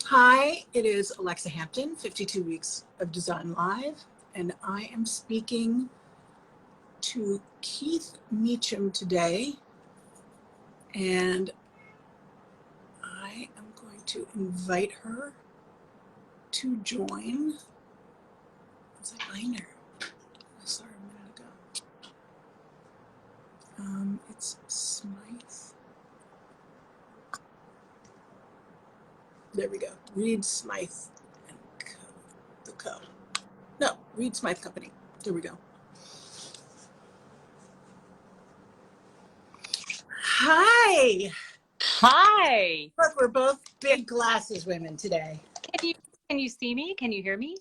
Hi, it is Alexa Hampton, 52 Weeks of Design Live, and I am speaking to Keith Meacham today, and I am going to invite her to join. Was I find her? I saw her a minute ago. It's Smythe. There we go. Reed Smythe and Co. The Co. No, Reed Smythe Company. There we go. Hi. Hi. Look, we're both big glasses women today. Can you see me? Can you hear me?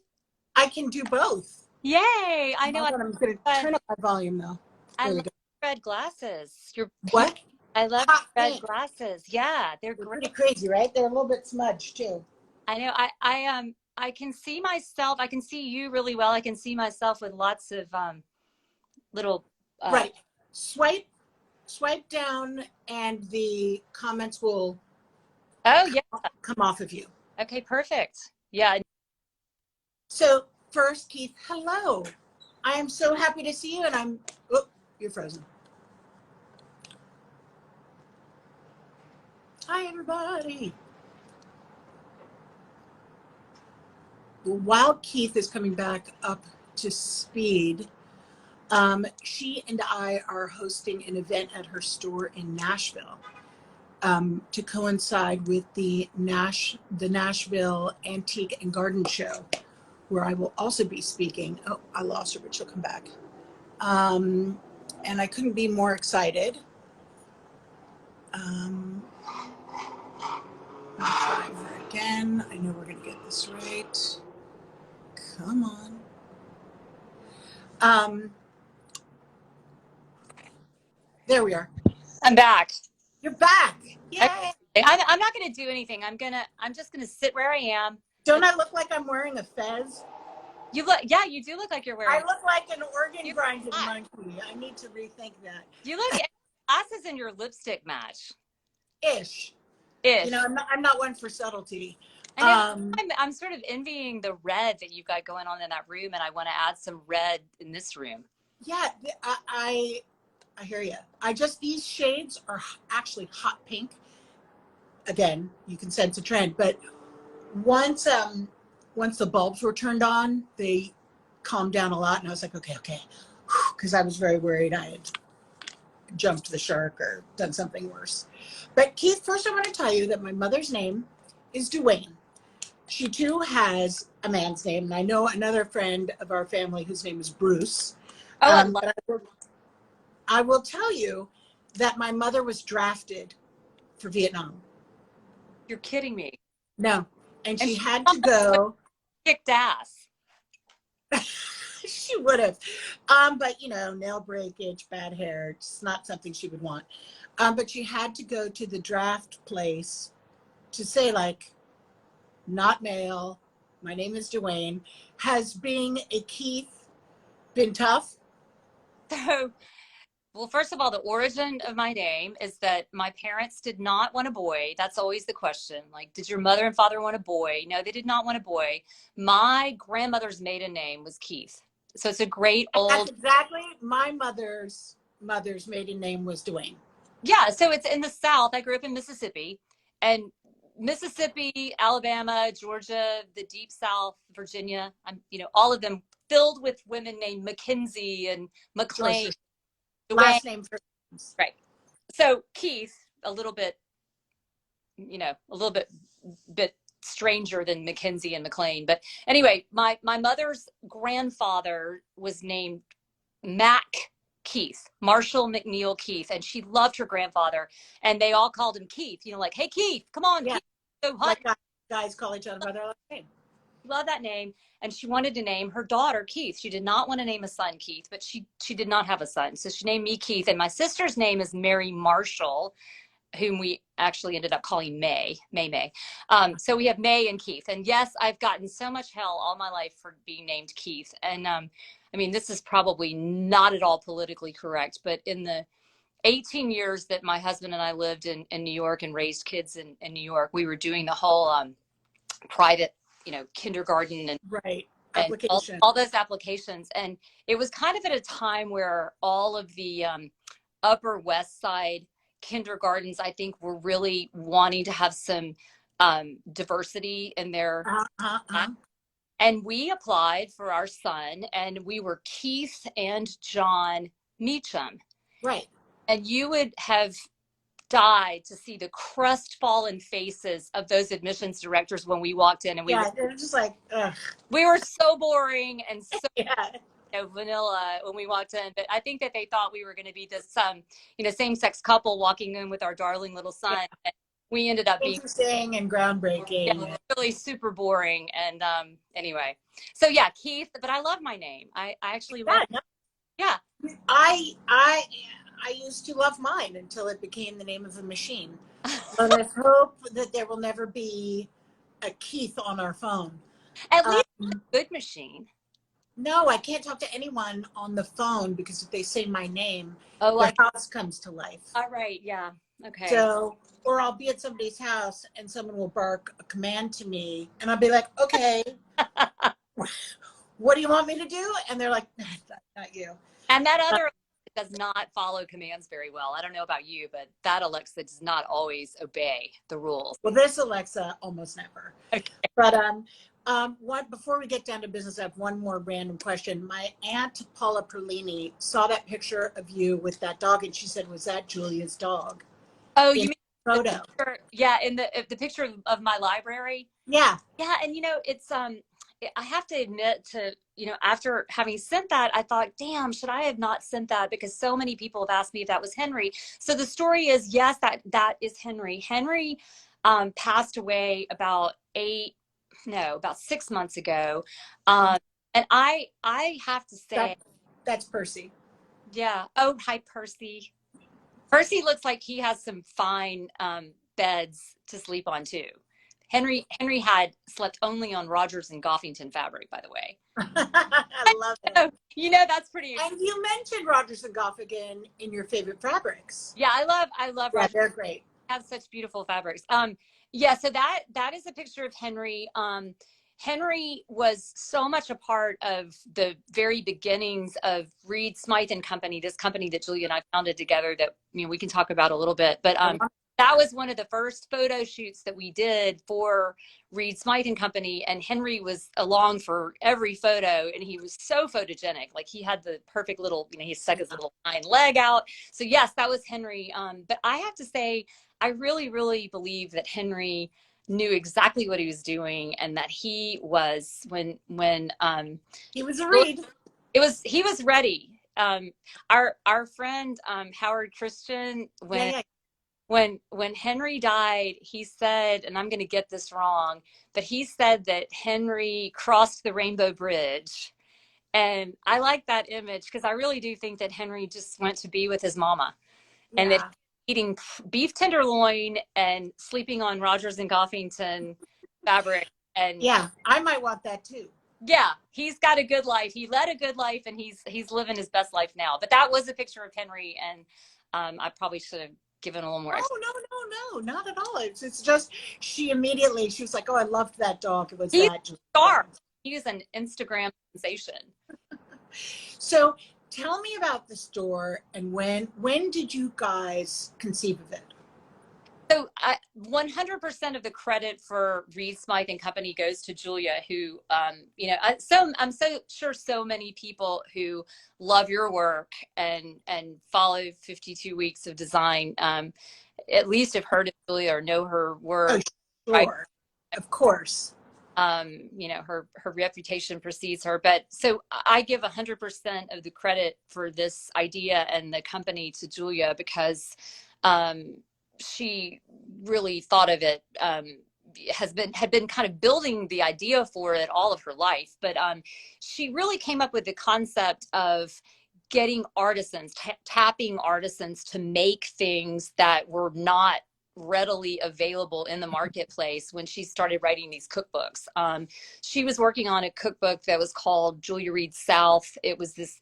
I can do both. Yay! I know. I'm going to turn up my volume though. I love red glasses. What? I love red glasses. Yeah, they're great. Pretty crazy, right? They're a little bit smudged too. I know. I can see myself. I can see you really well. I can see myself with lots of little. Right. Swipe down, and the comments will. Oh yeah. Come off of you. Okay. Perfect. Yeah. So first, Keith, hello. I am so happy to see you, and oh, you're frozen. Hi, everybody. While Keith is coming back up to speed, she and I are hosting an event at her store in Nashville to coincide with the Nashville Antique and Garden Show, where I will also be speaking. Oh, I lost her, but she'll come back. And I couldn't be more excited. I'll try her again. I know we're going to get this right. Come on. There we are. I'm back. You're back. Yay. Okay. I'm not going to do anything. I'm just going to sit where I am. Don't I look like I'm wearing a fez? Yeah, you do look like you're wearing. I look like an organ grinding monkey. I need to rethink that. You look glasses and your lipstick match. Ish. You know, I'm not one for subtlety. I'm sort of envying the red that you've got going on in that room, and I want to add some red in this room. Yeah, I hear you. These shades are actually hot pink. Again, you can sense a trend, but once the bulbs were turned on, they calmed down a lot, and I was like, okay, because I was very worried I had jumped the shark or done something worse. But Keith, first I want to tell you that my mother's name is Duane. She too has a man's name, and I know another friend of our family whose name is Bruce. Oh, I will tell you that my mother was drafted for Vietnam. You're kidding me. No. And she had to go. Kicked ass. She would have. But, you know, nail breakage, bad hair, it's not something she would want. But she had to go to the draft place to say, like, not male, my name is Duane. Has being a Keith been tough? So, well, first of all, the origin of my name is that my parents did not want a boy. That's always the question. Like, did your mother and father want a boy? No, they did not want a boy. My grandmother's maiden name was Keith. So it's a great old. That's exactly my mother's maiden name was Duane. Yeah, so it's in the South. I grew up in Mississippi, and Mississippi, Alabama, Georgia, the deep South, Virginia, all of them filled with women named Mackenzie and McLean. Last name for right. So Keith, a little bit stranger than Mackenzie and McLean. But anyway, my mother's grandfather was named Mac Keith, Marshall McNeil Keith, and she loved her grandfather, and they all called him Keith. Like, hey Keith, come on, yeah. Keith. So like guys call each other by their last name. Love that name. And she wanted to name her daughter Keith. She did not want to name a son Keith, but she did not have a son. So she named me Keith. And my sister's name is Mary Marshall, whom we actually ended up calling May. So we have May and Keith. And yes, I've gotten so much hell all my life for being named Keith. And this is probably not at all politically correct, but in the 18 years that my husband and I lived in New York and raised kids in New York, we were doing the whole private, you know, kindergarten Right. and Application. all those applications. And it was kind of at a time where all of the Upper West Side kindergartens, I think, were really wanting to have some diversity in their Uh-huh. and we applied for our son, and we were Keith and John Meacham. Right. And you would have died to see the crestfallen faces of those admissions directors when we walked in, and Yeah, they're just like, ugh. we were so boring and so, Yeah. you know, vanilla when we walked in. But I think that they thought we were going to be this you know, same-sex couple walking in with our darling little son. Yeah. And we ended up being Interesting and groundbreaking. really super boring. And anyway, so yeah, Keith. But I love my name. I actually love. Yeah, no, Yeah. I used to love mine until it became the name of a machine. But let's hope that there will never be a Keith on our phone. At least a good machine. No, I can't talk to anyone on the phone because if they say my name, Oh, their house comes to life. all right. Yeah. Okay. So, or I'll be at somebody's house and someone will bark a command to me and I'll be like, okay, what do you want me to do? And they're like, not you. And that other does not follow commands very well. I don't know about you, but that Alexa does not always obey the rules. Well, this Alexa almost never. Okay. But before we get down to business, I have one more random question. My aunt Paula Perlini saw that picture of you with that dog, and she said, "Was that Julia's dog?" Oh, you mean photo? Yeah, in the picture of my library. Yeah. Yeah, and you know, it's I have to admit to, you know, after having sent that, I thought, damn, should I have not sent that? Because so many people have asked me if that was Henry. So the story is, yes, that is Henry. Henry passed away about 6 months ago. And I have to say, that's Percy. Yeah. Oh, hi, Percy. Percy looks like he has some fine beds to sleep on too. Henry had slept only on Rogers and Goffington fabric, by the way. I love it. You know, that's pretty. And you mentioned Rogers and Goffington in your favorite fabrics. Yeah, I love Yeah, Rogers. they're great. Have such beautiful fabrics. Yeah, so that is a picture of Henry. Henry was so much a part of the very beginnings of Reed Smythe and Company, this company that Julia and I founded together that, you know, we can talk about a little bit. But that was one of the first photo shoots that we did for Reed Smythe and Company. And Henry was along for every photo, and he was so photogenic. Like, he had the perfect little, you know, he stuck his little hind leg out. So yes, that was Henry. But I have to say, I really, really believe that Henry knew exactly what he was doing, and that he was when he was a Reed. He was ready. Our friend Howard Christian, when Henry died, he said, and I'm going to get this wrong, but he said that Henry crossed the Rainbow Bridge. And I like that image because I really do think that Henry just went to be with his mama, and that eating beef tenderloin and sleeping on Rogers and Goffington fabric. And yeah, I might want that too. Yeah, he's got a good life. He led a good life, and he's living his best life now. But that was a picture of Henry, and I probably should have given a little more. No, not at all. It's just she was like, "Oh, I loved that dog." It was He's that star. He's an Instagram sensation. So tell me about the store, and when did you guys conceive of it? So 100% of the credit for Reed Smythe and Company goes to Julia, who, you know, I'm so sure so many people who love your work and follow 52 Weeks of Design, at least have heard of Julia or know her work. Oh, sure. Right? Of course. You know, her reputation precedes her. But so I give 100% of the credit for this idea and the company to Julia, because she really thought of it, had been kind of building the idea for it all of her life. But she really came up with the concept of getting artisans, tapping artisans to make things that were not readily available in the marketplace when she started writing these cookbooks. She was working on a cookbook that was called Julia Reed South. It was this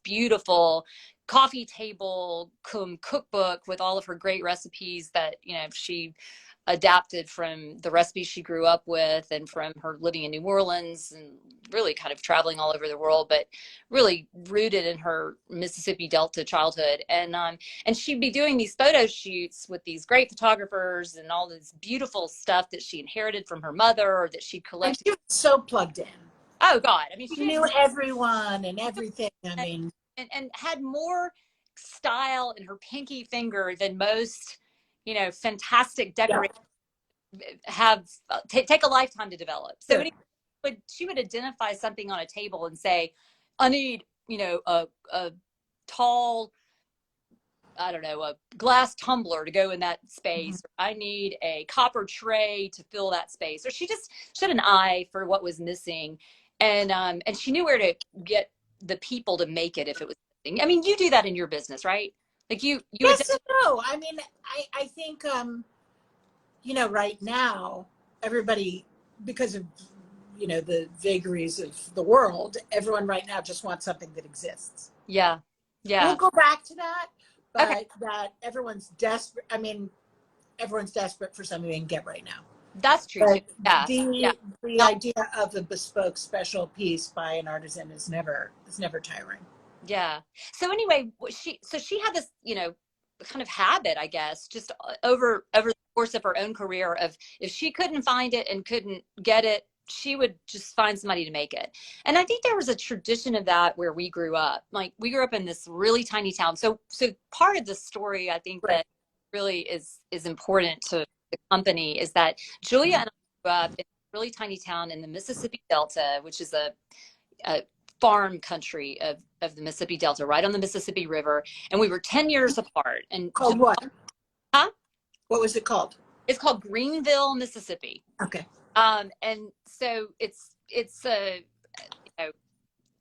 beautiful coffee table cookbook with all of her great recipes that, you know, she adapted from the recipes she grew up with and from her living in New Orleans and really kind of traveling all over the world, but really rooted in her Mississippi Delta childhood. And she'd be doing these photo shoots with these great photographers and all this beautiful stuff that she inherited from her mother or that she And collected. she was so plugged in. Oh God. I mean, She knew everyone and everything. I and, mean, and had more style in her pinky finger than most, fantastic yeah, decorators have take a lifetime to develop. So sure. anyway, she would identify something on a table and say, I need, a tall, I don't know, a glass tumbler to go in that Mhm. space. Or I need a copper tray to fill that space. Or she had an eye for what was missing. And she knew where to get the people to make it if it was missing. I mean, you do that in your business, right? Like you would. Yes and no. I mean, I think, right now, everybody, because of, the vagaries of the world, everyone right now just wants something that exists. Yeah. We'll Yeah. go back to that, Okay. but that everyone's desperate. I mean, everyone's desperate for something they can get right now. That's true too. But Yeah. Yeah. the idea of a bespoke special piece by an artisan is never tiring. Yeah. So anyway, she had this, kind of habit, I guess, just over the course of her own career of if she couldn't find it and couldn't get it, she would just find somebody to make it. And I think there was a tradition of that where we grew up. Like we grew up in this really tiny town. So part of the story I think Right. that really is important to the company is that Julia and I grew up in a really tiny town in the Mississippi Delta, which is a farm country of the Mississippi Delta, right on the Mississippi River. And we were 10 years apart. And so, Called what? huh? What was it called? It's called Greenville, Mississippi. Okay. And so it's a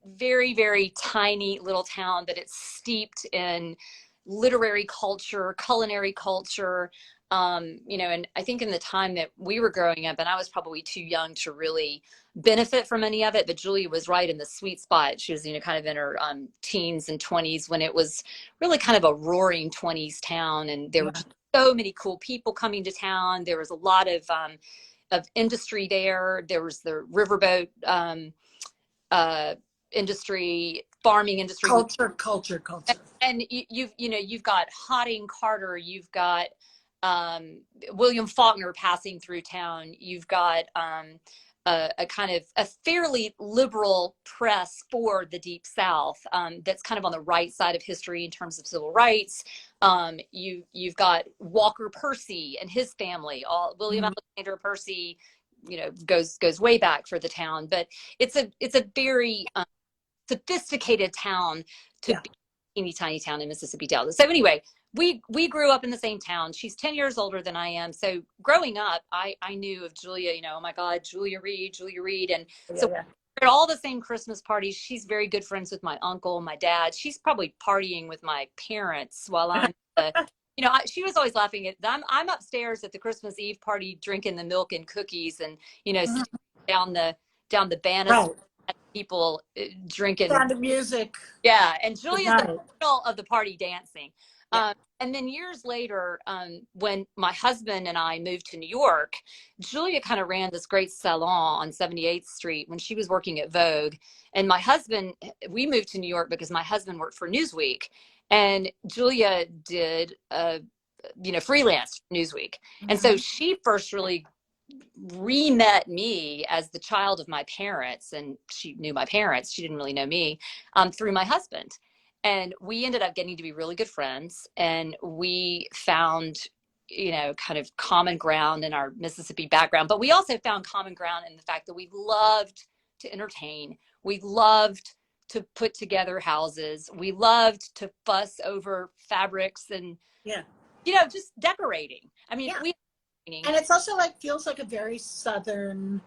very, very tiny little town, but it's steeped in literary culture, culinary culture. And I think in the time that we were growing up, and I was probably too young to really benefit from any of it, but Julia was right in the sweet spot. She was, kind of in her teens and 20s when it was really kind of a roaring 20s town, and there were just so many cool people coming to town. There was a lot of industry there. There was the riverboat uh, industry, farming industry, Culture. and you've got Hotting Carter, you've got William Faulkner passing through town, you've got a kind of a fairly liberal press for the Deep South that's kind of on the right side of history in terms of civil rights. You've got Walker Percy and his family. William Alexander Percy, goes way back for the town, but it's a very sophisticated town to be a teeny tiny town in Mississippi Delta. So anyway, we grew up in the same town. She's 10 years older than I am. So growing up, I knew of Julia, oh my God, Julia Reed. And so we're at all the same Christmas parties. She's very good friends with my uncle, my dad. She's probably partying with my parents while I'm, she was always laughing at, I'm upstairs at the Christmas Eve party, drinking the milk and cookies and, down the banister, people drinking. Sound of music. Yeah. And Julia's in the middle of the party dancing. And then years later, when my husband and I moved to New York, Julia kind of ran this great salon on 78th Street when she was working at Vogue. And we moved to New York because my husband worked for Newsweek, and Julia did, freelance for Newsweek. And so she first really re-met me as the child of my parents, and she knew my parents. She didn't really know me through my husband. And we ended up getting to be really good friends, and we found, kind of common ground in our Mississippi background, but we also found common ground in the fact that we loved to entertain. We loved to put together houses. We loved to fuss over fabrics and, just decorating. I mean, and it's also feels like a very Southern,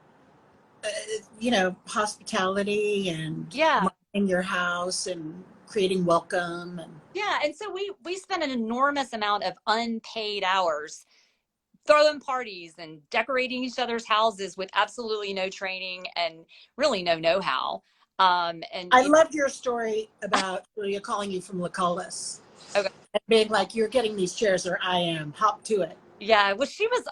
hospitality and in your house and creating welcome and so we spent an enormous amount of unpaid hours throwing parties and decorating each other's houses with absolutely no training and really no know-how. And I loved your story about calling you from Lucullus. Okay. And being like, you're getting these chairs, or I am. Hop to it. Yeah, well, she was,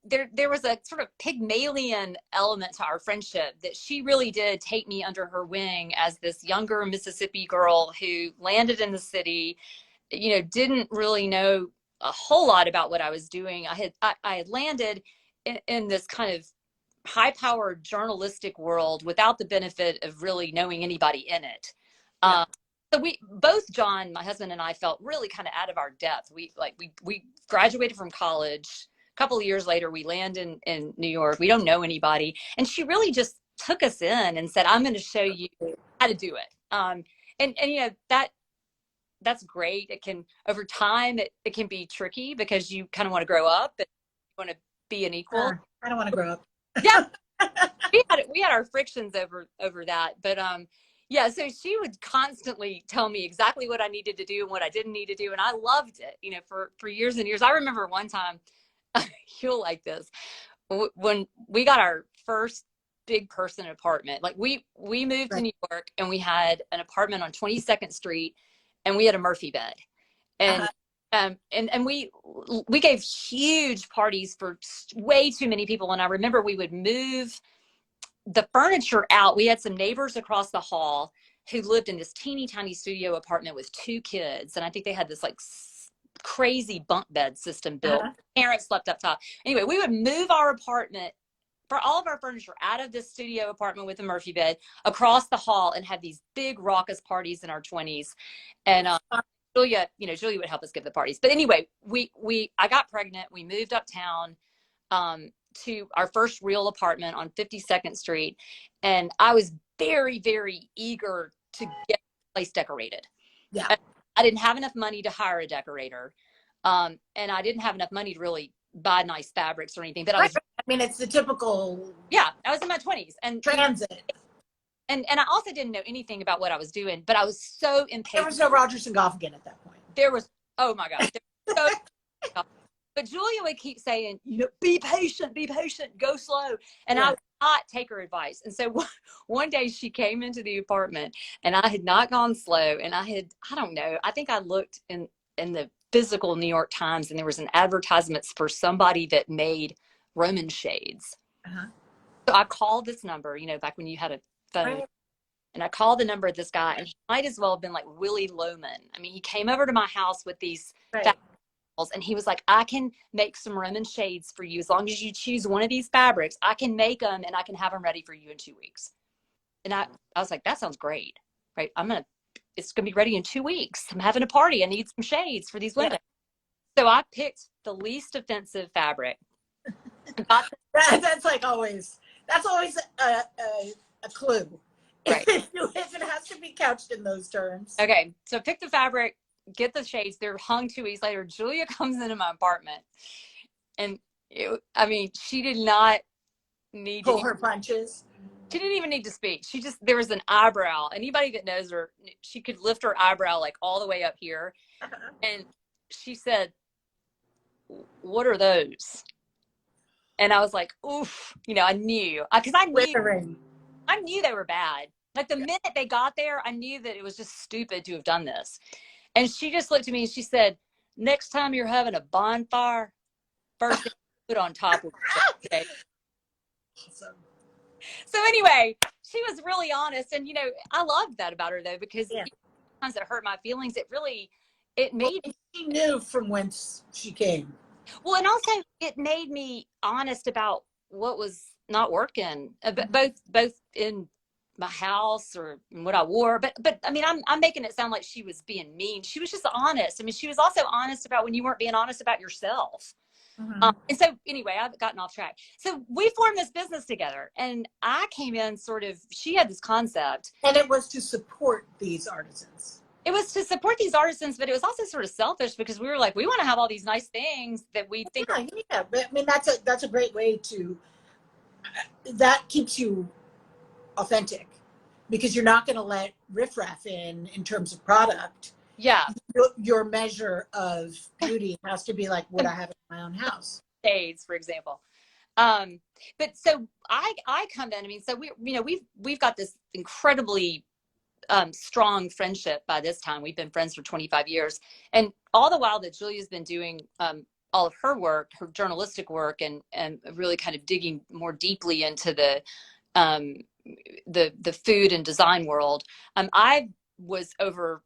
there was a sort of Pygmalion element to our friendship that she really did take me under her wing as this younger Mississippi girl who landed in the city, didn't really know a whole lot about what I was doing. I had landed in this kind of high-powered journalistic world without the benefit of really knowing anybody in it. Yeah. So we both, John, my husband, and I felt really kind of out of our depth. We graduated from college. A couple of years later, we land in New York. We don't know anybody, and she really just took us in and said, "I'm going to show you how to do it." And that's great. It can, over time, it can be tricky because you kind of want to grow up and you want to be an equal. I don't want to grow up. Yeah, we had our frictions over that, but yeah, so she would constantly tell me exactly what I needed to do and what I didn't need to do, and I loved it, for years and years. I remember one time, you'll like this, when we got our first big person apartment. Like we moved to New York, and we had an apartment on 22nd Street, and we had a Murphy bed, and and we gave huge parties for way too many people. And I remember we would move the furniture out. We had some neighbors across the hall who lived in this teeny tiny studio apartment with 2 kids, and I think they had this like crazy bunk bed system built. Parents slept up top. Anyway, we would move our apartment, for all of our furniture, out of this studio apartment with a Murphy bed across the hall and have these big raucous parties in our 20s. And Julia would help us give the parties. But anyway, I got pregnant. We moved uptown to our first real apartment on 52nd Street. And I was very, very eager to get the place decorated. Yeah. I didn't have enough money to hire a decorator. And I didn't have enough money to really buy nice fabrics or anything. But I mean, it's the typical. Yeah, I was in my 20s and transit. And I also didn't know anything about what I was doing, but I was so impatient. There was no Rogers and Goffigan at that point. There was, oh my gosh. But Julia would keep saying, be patient, go slow. And I would not take her advice. And so one day she came into the apartment, and I had not gone slow. And I don't know, I think I looked in the physical New York Times, and there was an advertisement for somebody that made Roman shades. So I called this number, back when you had a phone. Right. And I called the number of this guy, and he might as well have been like Willie Loman. I mean, he came over to my house with these fabrics, and he was like, I can make some Roman shades for you. As long as you choose one of these fabrics, I can make them, and I can have them ready for you in 2 weeks. And I was like, that sounds great, right? It's going to be ready in 2 weeks. I'm having a party. I need some shades for these women. Yeah. So I picked the least offensive fabric. That's always a clue. Right. If it has to be couched in those terms. Okay, so pick the fabric, get the shades. They're hung 2 weeks later. Julia comes into my apartment, and she did not need pull her punches. She didn't even need to speak. There was an eyebrow. Anybody that knows her, she could lift her eyebrow like all the way up here. And she said, "What are those?" And I was like, oof, I knew, because I knew they were bad. Like the minute they got there, I knew that it was just stupid to have done this. And she just looked at me and she said, next time you're having a bonfire, first thing you put on top of it. Awesome. So anyway, she was really honest. And, I loved that about her, though, because sometimes it hurt my feelings. It made me. She knew from whence she came. Well, and also it made me honest about what was not working, both in my house or what I wore. But I mean, I'm making it sound like she was being mean. She was just honest. I mean, she was also honest about when you weren't being honest about yourself. And so anyway, I've gotten off track. So we formed this business together, and I came in she had this concept. And it was to support these artisans. It was to support these artisans, but it was also sort of selfish because we were like, we want to have all these nice things that we think. Yeah. But I mean, that's a great way to, that keeps you authentic, because you're not going to let riffraff in terms of product. Yeah. Your measure of beauty has to be like what I have in my own house. Shades, for example. But so I come in, I mean, so we've got this incredibly strong friendship by this time. We've been friends for 25 years. And all the while that Julia's been doing all of her work, her journalistic work, and really kind of digging more deeply into um, the food and design world. I was over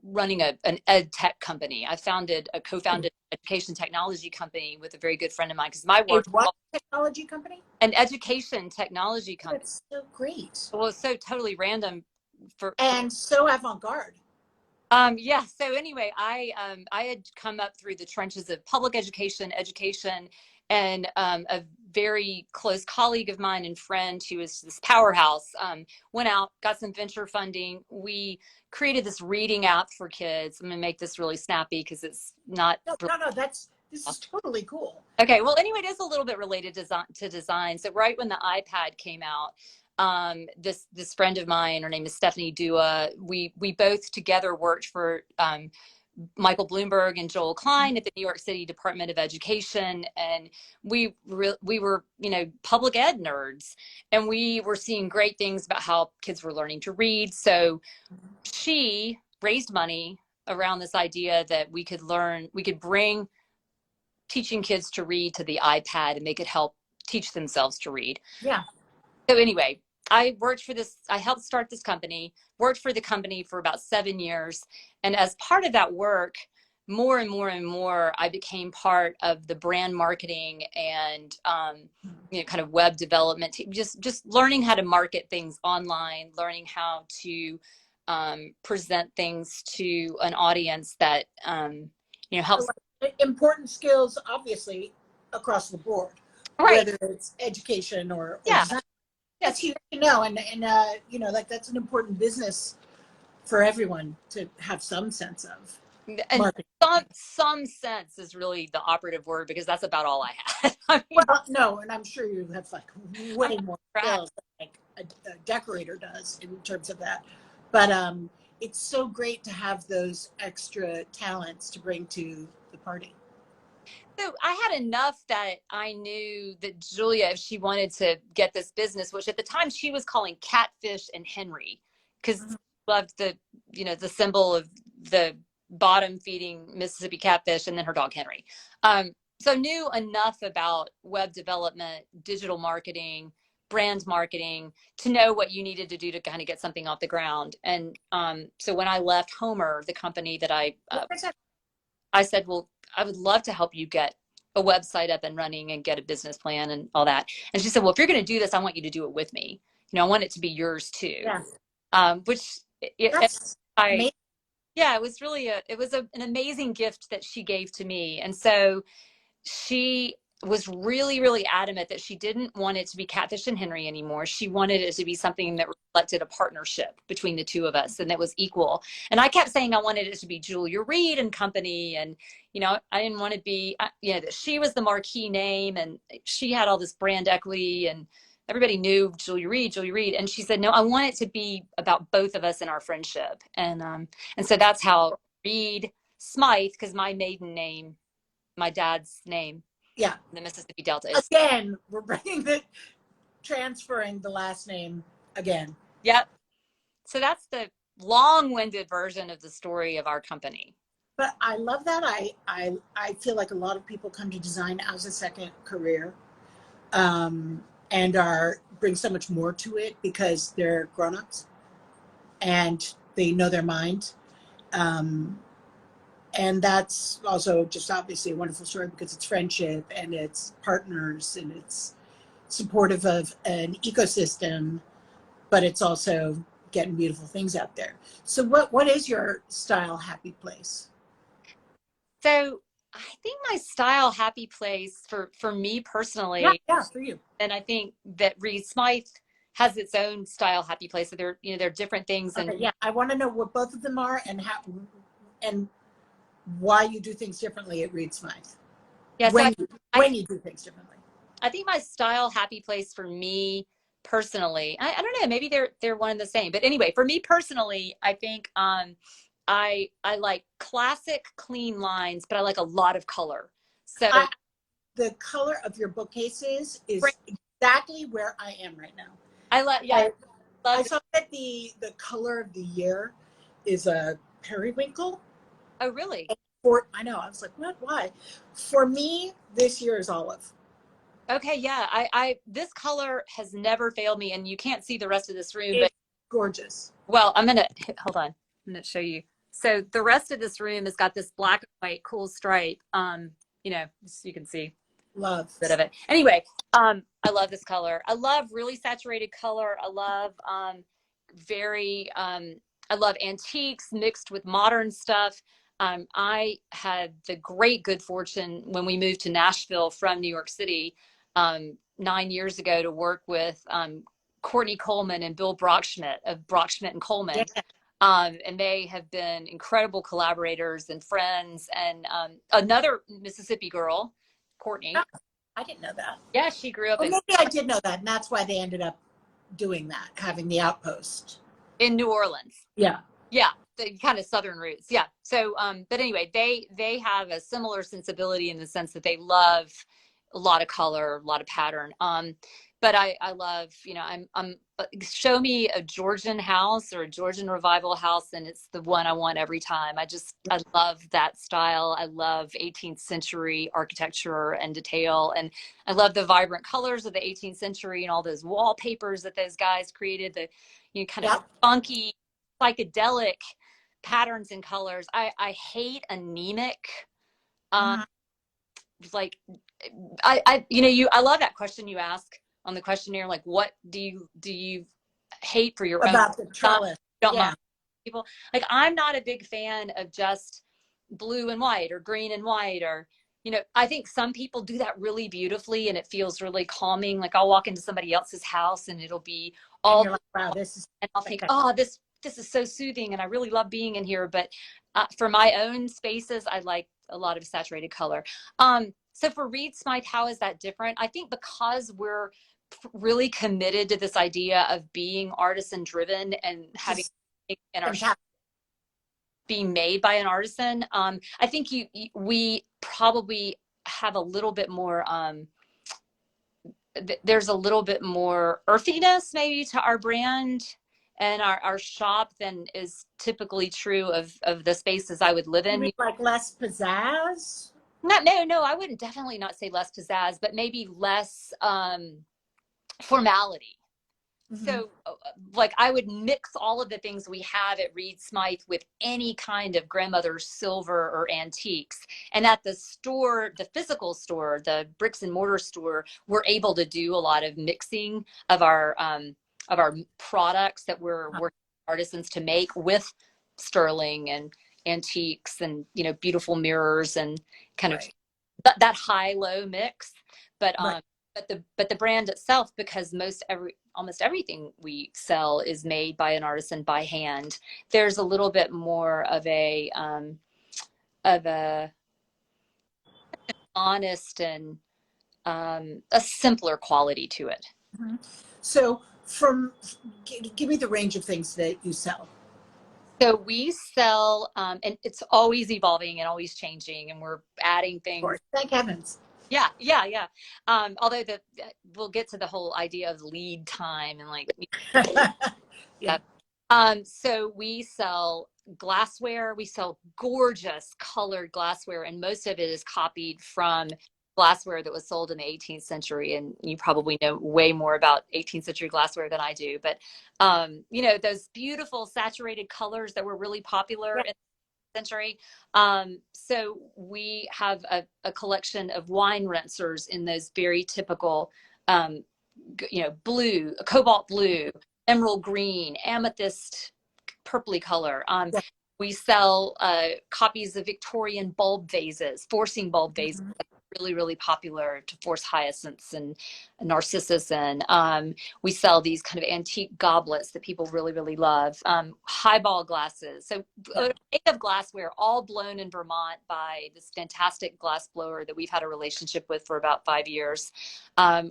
running an ed tech company. I co-founded an education technology company with a very good friend of mine because my A work, what technology company? an education technology company. That's so great. Well, it's so totally random And so avant-garde. yeah. So anyway, I had come up through the trenches of public education, and a very close colleague of mine and friend who is this powerhouse went out, got some venture funding. We created this reading app for kids. I'm gonna make this really snappy because it's not. No, this is totally cool. Okay, well, anyway, it is a little bit related to design. So right when the iPad came out, this friend of mine, her name is Stephanie Dua. We both together worked for Michael Bloomberg and Joel Klein at the New York City Department of Education, and we were public ed nerds, and we were seeing great things about how kids were learning to read. So she raised money around this idea that we could bring teaching kids to read to the iPad and they could help teach themselves to read. Yeah. So anyway, I helped start this company, worked for the company for about 7 years. And as part of that work, more and more and more, I became part of the brand marketing and kind of web development, just learning how to market things online, learning how to present things to an audience that helps. Important skills, obviously, across the board, Right. whether it's education or Yeah. design. That's huge to know, and like that's an important business for everyone to have some sense of. And marketing. some sense is really the operative word because that's about all I had. I mean, Well, no, and I'm sure you have like way more skills than like a decorator does in terms of that. But it's so great to have those extra talents to bring to the party. so I had enough that I knew that Julia, if she wanted to get this business, which at the time she was calling Catfish and Henry, because Mhm. loved the symbol of the bottom feeding Mississippi catfish and then her dog Henry. So knew enough about web development, digital marketing, brand marketing to know what you needed to do to kind of get something off the ground. And so when I left Homer, the company that I said, well, I would love to help you get a website up and running and get a business plan and all that. And she said, well, if you're going to do this, I want you to do it with me. I want it to be yours too. Yeah. Which That's amazing. yeah, it was really an amazing gift that she gave to me. And so she was really, really adamant that she didn't want it to be Catfish and Henry anymore. She wanted it to be something that reflected a partnership between the two of us and that was equal. And I kept saying I wanted it to be Julia Reed and Company. And, I didn't want to be, that she was the marquee name and she had all this brand equity and everybody knew Julia Reed. And she said, no, I want it to be about both of us and our friendship. And so that's how Reed Smythe, because my maiden name, my dad's name, Yeah. the Mississippi Delta is. Again, we're transferring the last name again. Yep. So that's the long-winded version of the story of our company. But I love that. I feel like a lot of people come to design as a second career, and bring so much more to it because they're grown-ups and they know their mind. And that's also just obviously a wonderful story because it's friendship and it's partners and it's supportive of an ecosystem, but it's also getting beautiful things out there. So what is your style happy place? So I think my style happy place for me personally, Yeah, for you. and I think that Reed Smythe has its own style happy place. So they're different things. Okay, And yeah, I want to know what both of them are and why you do things differently at Reed Smythe. yeah, when you do things differently. I think my style happy place for me personally, I don't know, maybe they're one and the same. But anyway, for me personally, I think I like classic clean lines, but I like a lot of color. So the color of your bookcases is right. exactly where I am right now. I saw that the color of the year is a periwinkle. Oh, really? I know. I was like, what? Why? For me, this year is olive. Okay, yeah. This color has never failed me, and you can't see the rest of this room, but It's gorgeous. well, hold on. I'm gonna show you. So the rest of this room has got this black and white cool stripe. So you can see Love. a bit of it. Anyway, I love this color. I love really saturated color. I love very I love antiques mixed with modern stuff. I had the great good fortune when we moved to Nashville from New York City 9 years ago to work with Courtney Coleman and Bill Brockschmidt of Brockschmidt and Coleman. Yeah. And they have been incredible collaborators and friends. And another Mississippi girl, Courtney. Oh, I didn't know that. Yeah, she grew up Maybe I did know that, and that's why they ended up doing that, having the outpost in New Orleans. Yeah. Yeah, the kind of southern roots. Yeah. So, but anyway, they have a similar sensibility in the sense that they love a lot of color, a lot of pattern. But I love, I'm show me a Georgian house or a Georgian revival house, and it's the one I want every time. I love that style. I love 18th century architecture and detail, and I love the vibrant colors of the 18th century and all those wallpapers that those guys created. The kind of funky, psychedelic patterns and colors. I hate anemic. Like I love that question you ask on the questionnaire, like what do you hate for your about own the trellis? Don't mind people. Like, I'm not a big fan of just blue and white or green and white, or I think some people do that really beautifully and it feels really calming. Like, I'll walk into somebody else's house and it'll be all like, wow, this is, and I'll think, oh, this is so soothing and I really love being in here. But for my own spaces, I like a lot of saturated color. So for Reed Smythe, how is that different? I think because we're really committed to this idea of being artisan driven and having in our being made by an artisan. I think we probably have a little bit more, there's a little bit more earthiness maybe to our brand and our shop than is typically true of the spaces I would live in. You mean like less pizzazz? No, I wouldn't definitely not say less pizzazz, but maybe less formality. Mm-hmm. So like, I would mix all of the things we have at Reed Smythe with any kind of grandmother's silver or antiques. And at the store, the physical store, the bricks and mortar store, we're able to do a lot of mixing of our products that we're working with artisans to make with sterling and antiques and beautiful mirrors and kind of that high-low mix. But but the brand itself, because almost everything we sell is made by an artisan by hand, there's a little bit more of a honest and a simpler quality to it. Mm-hmm. So give me the range of things that you sell. So we sell, and it's always evolving and always changing, and we're adding things. Of course. Thank heavens. Yeah. Although we'll get to the whole idea of lead time and like. Yeah. So we sell glassware. We sell gorgeous colored glassware, and most of it is copied from glassware that was sold in the 18th century. And you probably know way more about 18th century glassware than I do. But those beautiful saturated colors that were really popular in century. So we have a collection of wine rinsers in those very typical, blue, cobalt blue, emerald green, amethyst, purpley color. We sell copies of Victorian bulb vases, forcing bulb vases. Really, really popular to force hyacinths and narcissus. And we sell these kind of antique goblets that people really, really love. Highball glasses. So made of glassware, all blown in Vermont by this fantastic glass blower that we've had a relationship with for about 5 years.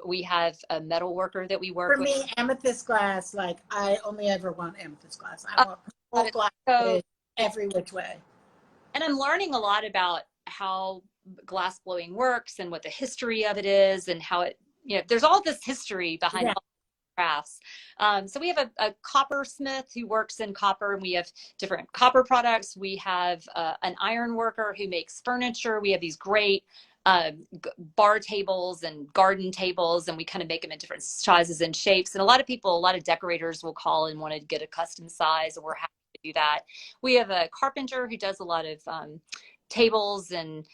We have a metal worker that we work with. For me, amethyst glass, like, I only ever want amethyst glass. I want full glass every which way. And I'm learning a lot about how glass blowing works and what the history of it is and how it, there's all this history behind crafts. So we have a coppersmith who works in copper, and we have different copper products. We have an iron worker who makes furniture. We have these great bar tables and garden tables, and we kind of make them in different sizes and shapes. And a lot of decorators will call and want to get a custom size, and we're happy to do that. We have a carpenter who does a lot of tables and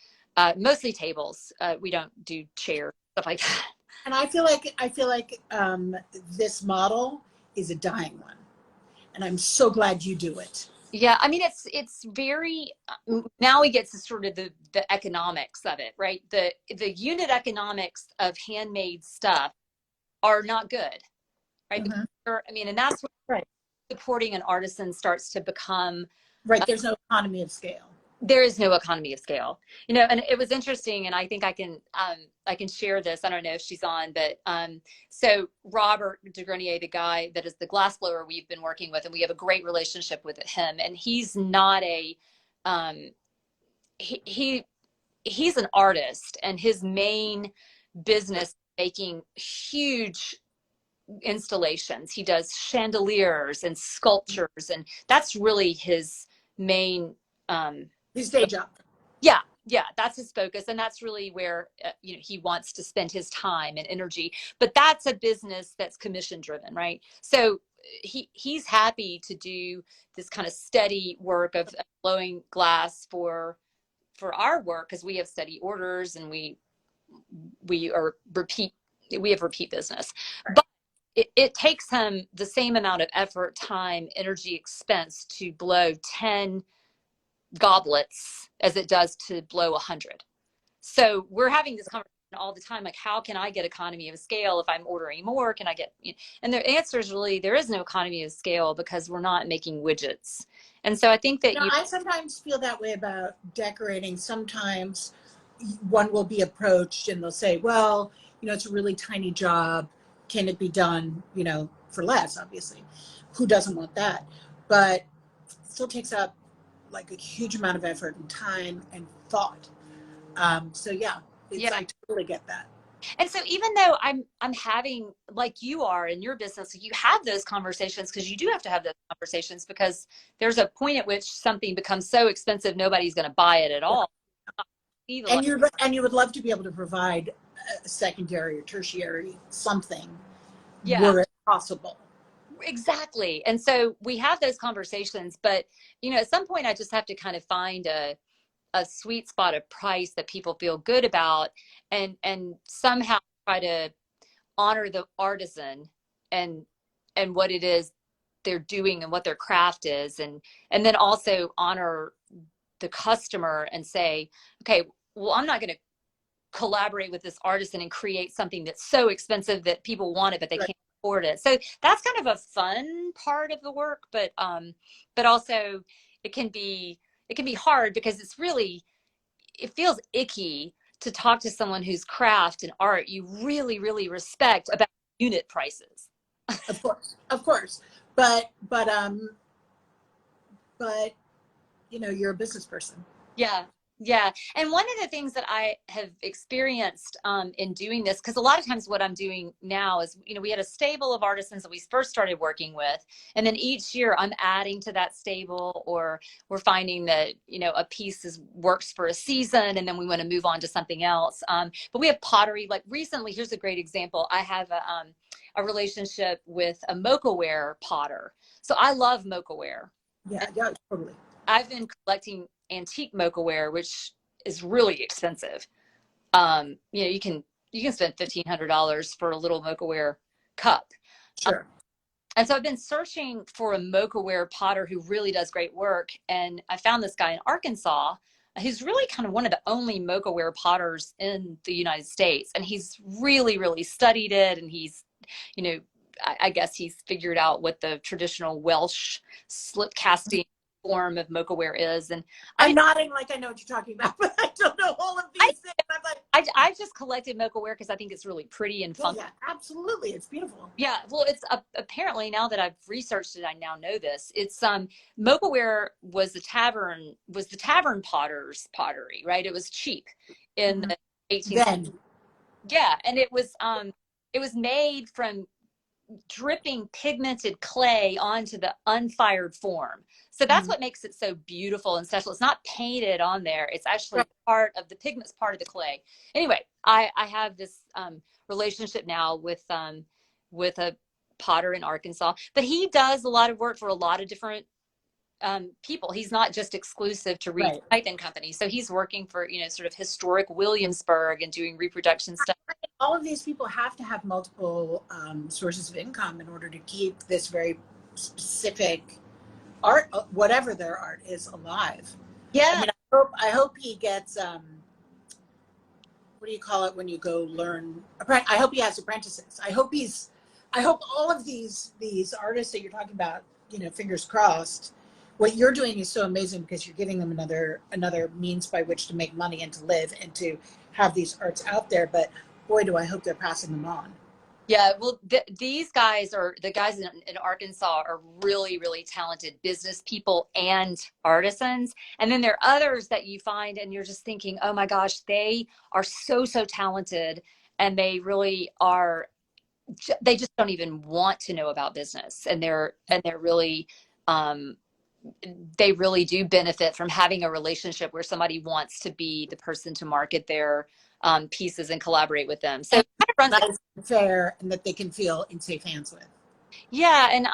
mostly tables. We don't do chairs, stuff like that. And I feel like this model is a dying one, and I'm so glad you do it. Yeah, I mean, it's very, now we get to sort of the economics of it, right? The unit economics of handmade stuff are not good, right? Mm-hmm. I mean, and that's where right. supporting an artisan starts to become right. There's no economy of scale. There is no economy of scale, you know. And it was interesting, and I think I can share this. I don't know if she's on, but so Robert DeGrenier, the guy that is the glassblower we've been working with, and we have a great relationship with him. And he's not a he's an artist, and his main business is making huge installations. He does chandeliers and sculptures, and that's really his main his day job. Yeah, that's his focus, and that's really where you know, he wants to spend his time and energy. But that's a business that's commission driven, right? So he's happy to do this kind of steady work of blowing glass for our work, because we have steady orders, and we have repeat business. Right. But it takes him the same amount of effort, time, energy, expense to blow 10 goblets as it does to blow 100. So we're having this conversation all the time, like, how can I get economy of scale? If I'm ordering more, can I get, you know? And the answer is really, there is no economy of scale, because we're not making widgets. And so I think that I sometimes feel that way about decorating. Sometimes one will be approached and they'll say, well, you know, it's a really tiny job. Can it be done, you know, for less? Obviously, who doesn't want that? But it still takes up like a huge amount of effort and time and thought. So yeah, I totally get that. And so even though I'm having, like you are in your business, you have those conversations, because you do have to have those conversations, because there's a point at which something becomes so expensive nobody's going to buy it at all. And you would love to be able to provide a secondary or tertiary something, were it possible. Exactly. And so we have those conversations, but you know, at some point I just have to kind of find a sweet spot of price that people feel good about, and somehow try to honor the artisan and what it is they're doing and what their craft is, and then also honor the customer and say, okay, well, I'm not going to collaborate with this artisan and create something that's so expensive that people want it but they can't afford it. So that's kind of a fun part of the work, but also it can be hard, because it feels icky to talk to someone whose craft and art you really, really respect about unit prices. Of course, but you know, you're a business person. Yeah. And one of the things that I have experienced in doing this, because a lot of times what I'm doing now is, you know, we had a stable of artisans that we first started working with. And then each year I'm adding to that stable, or we're finding that, you know, a piece works for a season and then we want to move on to something else. But we have pottery. Like recently, here's a great example. I have a relationship with a mocha-ware potter. So I love mocha-ware. Yeah, totally. I've been collecting antique mocha-ware, which is really expensive. You know, you can spend $1,500 for a little mocha-ware cup. Sure. And so I've been searching for a mocha-ware potter who really does great work, and I found this guy in Arkansas who's really kind of one of the only mocha-ware potters in the United States, and he's really, really studied it, and he's, you know, I guess he's figured out what the traditional Welsh slip casting form of mocha-ware is. And I'm nodding like I know what you're talking about, but I don't know all of these things. I'm like, I just collected mocha-ware because I think it's really pretty and fun. Yeah, absolutely, it's beautiful. Yeah, well, it's apparently, now that I've researched it, I now know this. It's mocha-ware was the tavern potter's pottery, right? It was cheap in the 18th century. Yeah, and it was made from dripping pigmented clay onto the unfired form. So that's what makes it so beautiful and special. It's not painted on there. It's actually part of the pigment's part of the clay. Anyway, I have this relationship now with a potter in Arkansas, but he does a lot of work for a lot of different people. He's not just exclusive to Reed Smythe and Company. So he's working for, sort of historic Williamsburg and doing reproduction stuff. All of these people have to have multiple sources of income in order to keep this very specific art, whatever their art is, alive. Yeah. I mean, I hope he gets, what do you call it when you go learn? I hope he has apprentices. I hope all of these artists that you're talking about, fingers crossed. What you're doing is so amazing because you're giving them another means by which to make money and to live and to have these arts out there. But boy, do I hope they're passing them on. Yeah, well, these guys are the guys in Arkansas are really, really talented business people and artisans. And then there are others that you find and you're just thinking, oh my gosh, they are so, so talented. And they really are, they just don't even want to know about business. And they're really, they really do benefit from having a relationship where somebody wants to be the person to market their pieces and collaborate with them. So it kind of runs nice and fair, and that they can feel in safe hands with. Yeah, and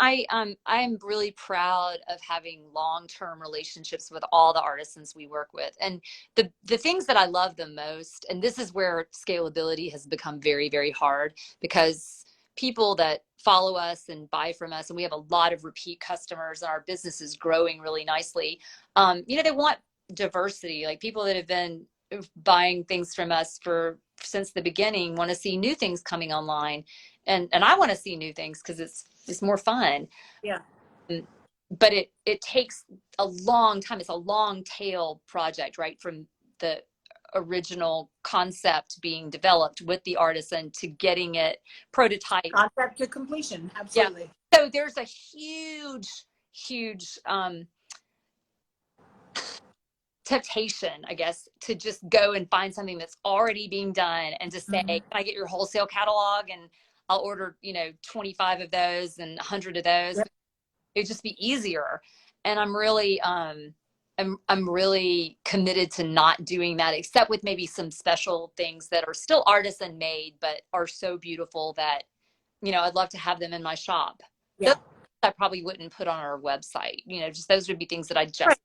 I'm really proud of having long-term relationships with all the artisans we work with. And the things that I love the most, and this is where scalability has become very, very hard, because people that follow us and buy from us, and we have a lot of repeat customers, and our business is growing really nicely. They want diversity. Like, people that have been buying things from us since the beginning want to see new things coming online, and I want to see new things because it's more fun. Yeah. But it takes a long time. It's a long tail project, right? From the original concept being developed with the artisan to getting it prototype. Concept to completion. Absolutely. Yeah. So there's a huge temptation, I guess, to just go and find something that's already being done and to say, can I get your wholesale catalog? And I'll order, 25 of those and 100 of those. Yep. It'd just be easier. And I'm really, I'm really committed to not doing that, except with maybe some special things that are still artisan made, but are so beautiful that, I'd love to have them in my shop. Yeah. Those I probably wouldn't put on our website. Just those would be things that I just. Right.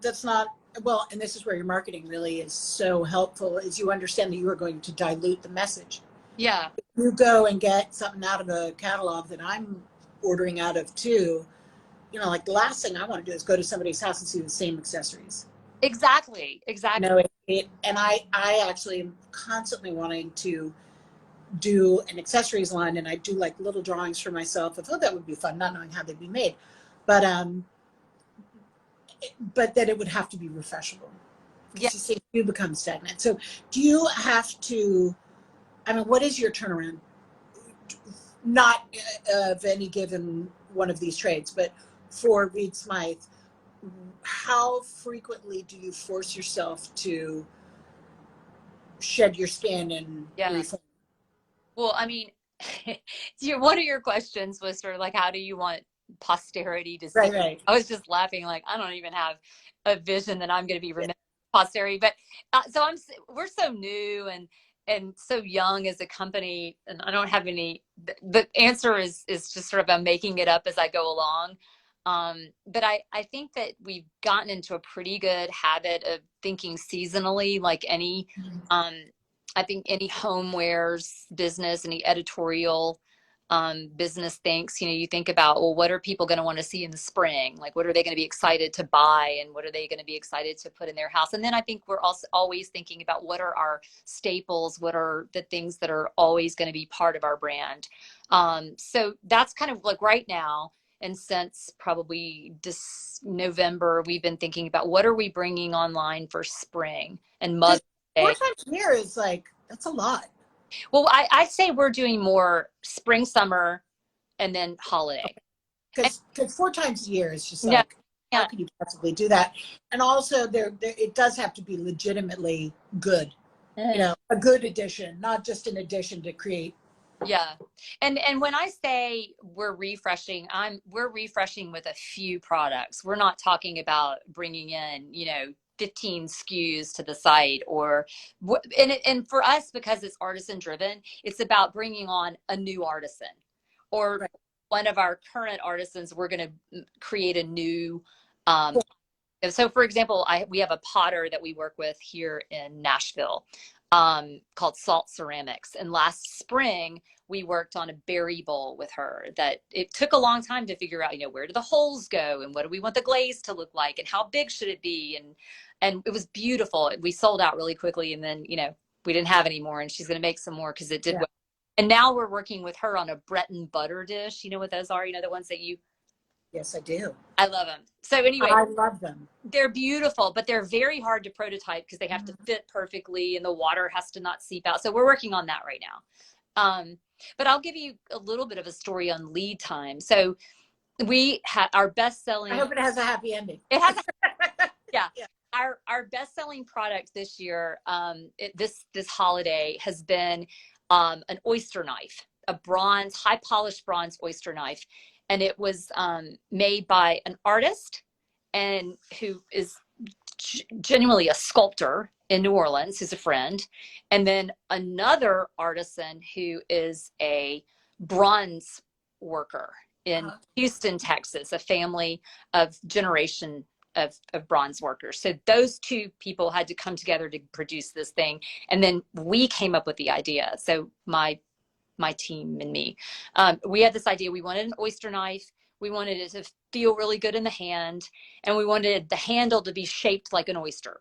That's not, well, and this is where your marketing really is so helpful, is you understand that you are going to dilute the message. Yeah. If you go and get something out of a catalog that I'm ordering out of too, like the last thing I want to do is go to somebody's house and see the same accessories. Exactly. And I actually am constantly wanting to do an accessories line, and I do like little drawings for myself. I thought that would be fun, not knowing how they'd be made, but that it would have to be refreshable, because you see, you become stagnant. So do you have to, what is your turnaround? Not of any given one of these trades, but for Reed Smythe, how frequently do you force yourself to shed your skin and reform? Well, one of your questions was sort of like, how do you want posterity to see? Right. I was just laughing, like, I don't even have a vision that I'm going to be remembered posterity. But we're so new and so young as a company, and I don't have any. The answer is just sort of I'm making it up as I go along. But I think that we've gotten into a pretty good habit of thinking seasonally, like any. I think any homewares business, any editorial business thinks, you think about, well, what are people going to want to see in the spring? Like, what are they going to be excited to buy, and what are they going to be excited to put in their house? And then I think we're also always thinking about what are our staples, what are the things that are always going to be part of our brand. So that's kind of like right now. And since probably this November, we've been thinking about what are we bringing online for spring and Mother's Day. 4 times a year is that's a lot. Well, I'd say we're doing more spring, summer, and then holiday. Because 4 times a year is just how can you possibly do that? And also, there it does have to be legitimately good. A good addition, not just an addition to create Yeah. And when I say we're refreshing, we're refreshing with a few products. We're not talking about bringing in, 15 SKUs to the site and for us, because it's artisan driven, it's about bringing on a new artisan or Right. one of our current artisans. We're going to create a new, um, so for example, we have a potter that we work with here in Nashville, called Salt Ceramics. And last spring, we worked on a berry bowl with her that it took a long time to figure out, where do the holes go and what do we want the glaze to look like and how big should it be? And it was beautiful. We sold out really quickly, and then, we didn't have any more, and she's going to make some more because it did Yeah. well. And now we're working with her on a Breton butter dish. You know what those are? The ones that Yes, I do. I love them. So anyway, I love them. they're beautiful, but they're very hard to prototype because they have to fit perfectly and the water has to not seep out. So we're working on that right now. But I'll give you a little bit of a story on lead time. So we had our best selling. I hope it has a happy ending. It has, yeah. Yeah. Our best selling product this year, this holiday, has been an oyster knife, a high polished bronze oyster knife, and it was made by an artist and who is genuinely a sculptor in New Orleans, who's a friend, and then another artisan who is a bronze worker in Houston, Texas, a family of generation of bronze workers. So those two people had to come together to produce this thing, and then we came up with the idea. So my team and me, we had this idea. We wanted an oyster knife. We wanted it to feel really good in the hand, and we wanted the handle to be shaped like an oyster.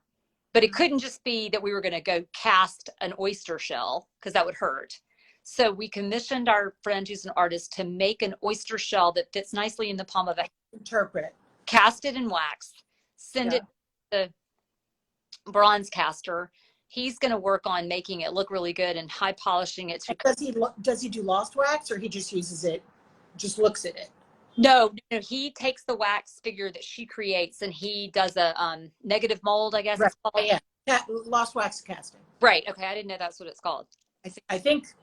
But it couldn't just be that we were going to go cast an oyster shell, because that would hurt. So we commissioned our friend who's an artist to make an oyster shell that fits nicely in the palm of a hand. Interpret. Cast it in wax, send it to the bronze caster. He's going to work on making it look really good and high polishing it. Does he do lost wax, or he just uses it, just looks at it? No, he takes the wax figure that she creates and he does a negative mold, I guess Right. it's called. Yeah. Lost wax casting. Right. Okay. I didn't know that's what it's called. I think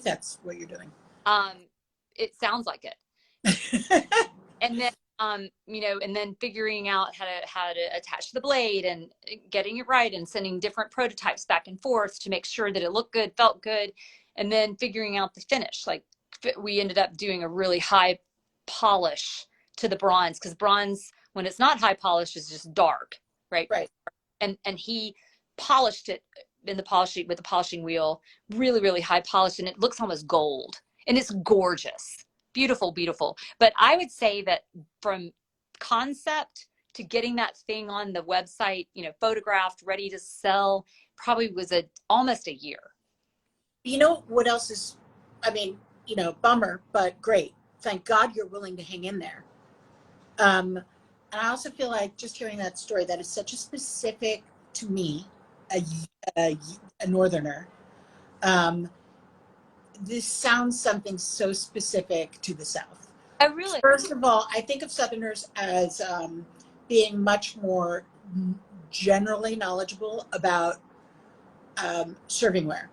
that's what you're doing. It sounds like it. And then, and then figuring out how to attach the blade and getting it right and sending different prototypes back and forth to make sure that it looked good, felt good, and then figuring out the finish. Like, we ended up doing a really high polish to the bronze, because bronze, when it's not high polished, is just dark, right? And he polished it with the polishing wheel, really, really high polished, and it looks almost gold, and it's gorgeous. Beautiful. But I would say that from concept to getting that thing on the website, photographed, ready to sell, probably was almost a year. You know what else is, bummer, but great. Thank God you're willing to hang in there. And I also feel like, just hearing that story, that is such a specific, to me, a northerner. This sounds something so specific to the South. Oh, really? First of all, I think of Southerners as being much more generally knowledgeable about servingware.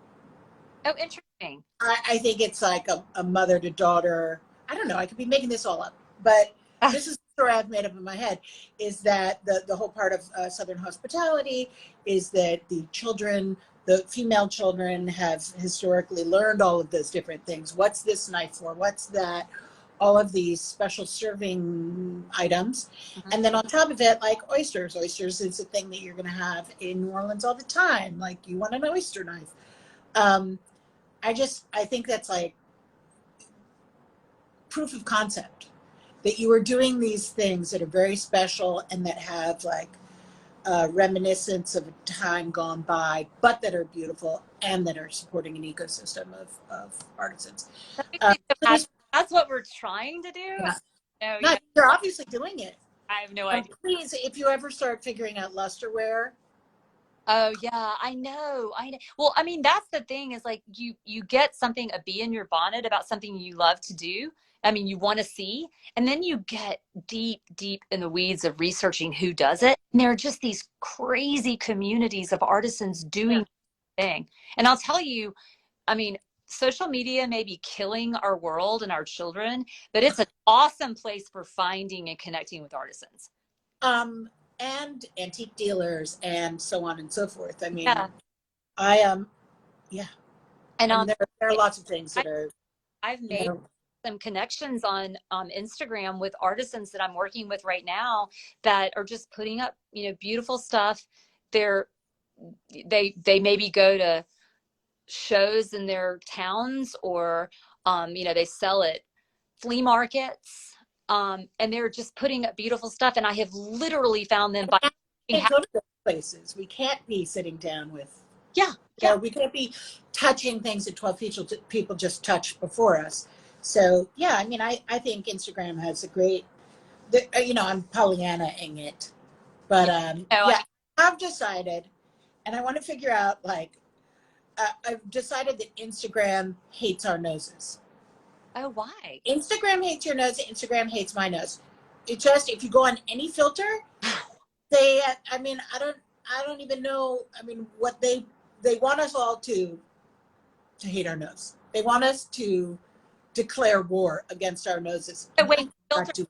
Oh, interesting. I think it's like a mother to daughter. I don't know. I could be making this all up, but this is the story I've made up in my head, is that the whole part of Southern hospitality is that the female children have historically learned all of those different things. What's this knife for? What's that? All of these special serving items. Mm-hmm. And then on top of it, like oysters. Oysters is a thing that you're going to have in New Orleans all the time. Like, you want an oyster knife. I think that's like proof of concept, that you are doing these things that are very special and that have like reminiscence of a time gone by, but that are beautiful and that are supporting an ecosystem of artisans. That's what we're trying to do. Yeah. You're obviously doing it. I have no idea. Please, if you ever start figuring out lusterware. Oh yeah, I know. Well, that's the thing, is like you get something, a bee in your bonnet about something you love to do. You want to see, and then you get deep in the weeds of researching who does it. And there are just these crazy communities of artisans doing the thing. And I'll tell you, social media may be killing our world and our children, but it's an awesome place for finding and connecting with artisans. And antique dealers and so on and so forth. I mean, Yeah. Yeah. And I mean, there are lots of things that are, I've made some connections on Instagram with artisans that I'm working with right now that are just putting up, beautiful stuff. They maybe go to shows in their towns, or they sell at flea markets, and they're just putting up beautiful stuff. And I have literally found them by we can't go to those places. We can't be sitting down with, we can't be touching things that 12 people just touched before us. So yeah, I mean, I think Instagram has a great, I'm Pollyanna-ing it, but I've decided, and I want to figure out, like, I've decided that Instagram hates our noses. Oh, why? Instagram hates your nose. Instagram hates my nose. It just, if you go on any filter, I don't even know. I mean, what they want us all to hate our nose. They want us to declare war against our noses. So wait, filter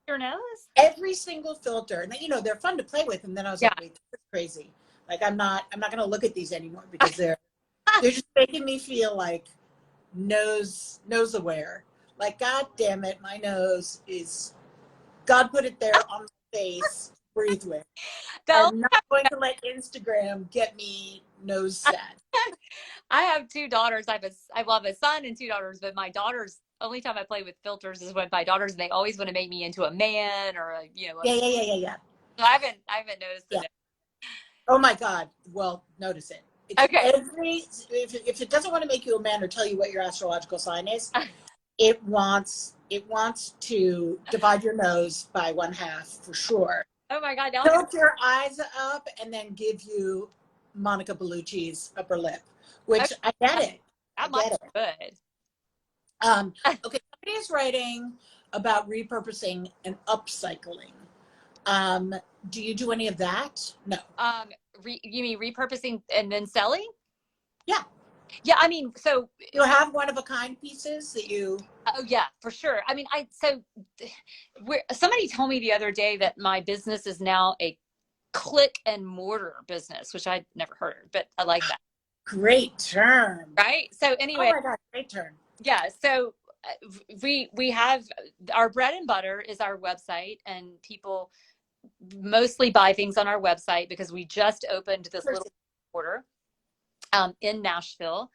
your nose? Every single filter, and they're fun to play with. And then I was like, wait, this is crazy. Like, I'm not going to look at these anymore because they're just making me feel like nose aware. Like, God damn it, my nose is, God put it there on my face. Breathe with. I'm not going to let Instagram get me nose sad. I have two daughters. I have a son and two daughters, but my daughters, only time I play with filters is with my daughters, and they always want to make me into a man or Yeah. So I haven't noticed it. Oh my God. Well, notice it. Okay. If it doesn't want to make you a man or tell you what your astrological sign is, it wants to divide your nose by 1/2 for sure. Oh my God. Tilt your eyes up and then give you Monica Bellucci's upper lip, which I get it. That might be good. Okay, somebody is writing about repurposing and upcycling. Do you do any of that? No. You mean repurposing and then selling? Yeah. Yeah, I mean, so you have one of a kind pieces that you. Oh yeah, for sure. I mean, somebody told me the other day that my business is now a click and mortar business, which I'd never heard, but I like that. Great term. Right. So anyway. Oh my God, great term. Yeah. So we have our bread and butter is our website, and people mostly buy things on our website because we just opened this little order in Nashville.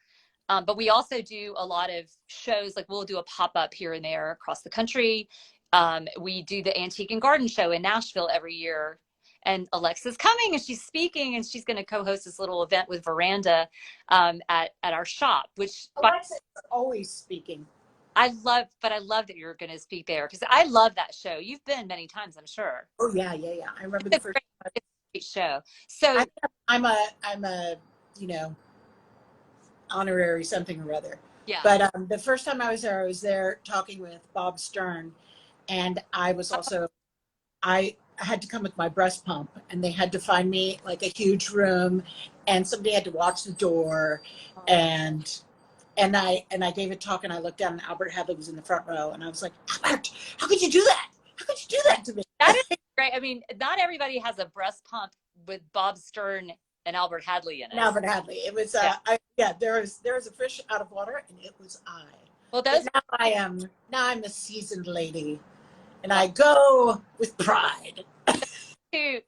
But we also do a lot of shows, like we'll do a pop-up here and there across the country. We do the Antique and Garden Show in Nashville every year. And Alexa's coming and she's speaking, and she's going to co-host this little event with Veranda at our shop, which Alexa's always speaking. I love that you're going to speak there because I love that show. You've been many times, I'm sure. Oh yeah. I remember the first time. It's a great show. So I'm a honorary something or other. Yeah. But the first time I was there talking with Bob Stern, and I was also, I had to come with my breast pump, and they had to find me like a huge room, and somebody had to watch the door, and I gave a talk, and I looked down, and Albert Hadley was in the front row, and I was like, Albert, how could you do that? How could you do that to me? That is great. I mean, not everybody has a breast pump with Bob Stern and Albert Hadley in it. Albert Hadley. It was there was a fish out of water, and it was I. Well, now I'm a seasoned lady, and I go with pride.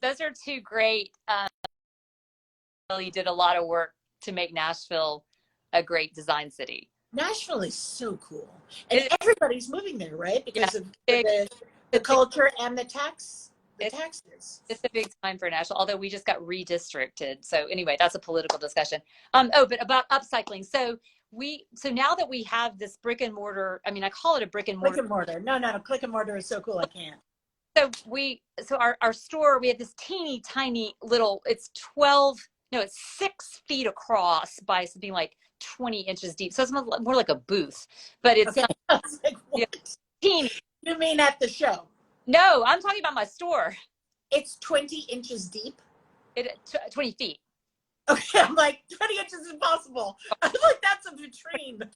Those are two great. Really did a lot of work to make Nashville a great design city. Nashville is so cool, and everybody's moving there, right? Because of the culture and the taxes. It's a big time for Nashville, although we just got redistricted. So anyway, that's a political discussion. But about upcycling. So now that we have this brick and mortar, I mean, I call it a brick and mortar. Brick and mortar. No, click and mortar is so cool. I can't. So our store, we have this teeny tiny little, it's 6 feet across by something like 20 inches deep. So it's more like a booth, but it's teeny. You mean at the show? No, I'm talking about my store. It's 20 inches deep? 20 feet. Okay, I'm like 20 inches is impossible. I'm like, that's a vitrine.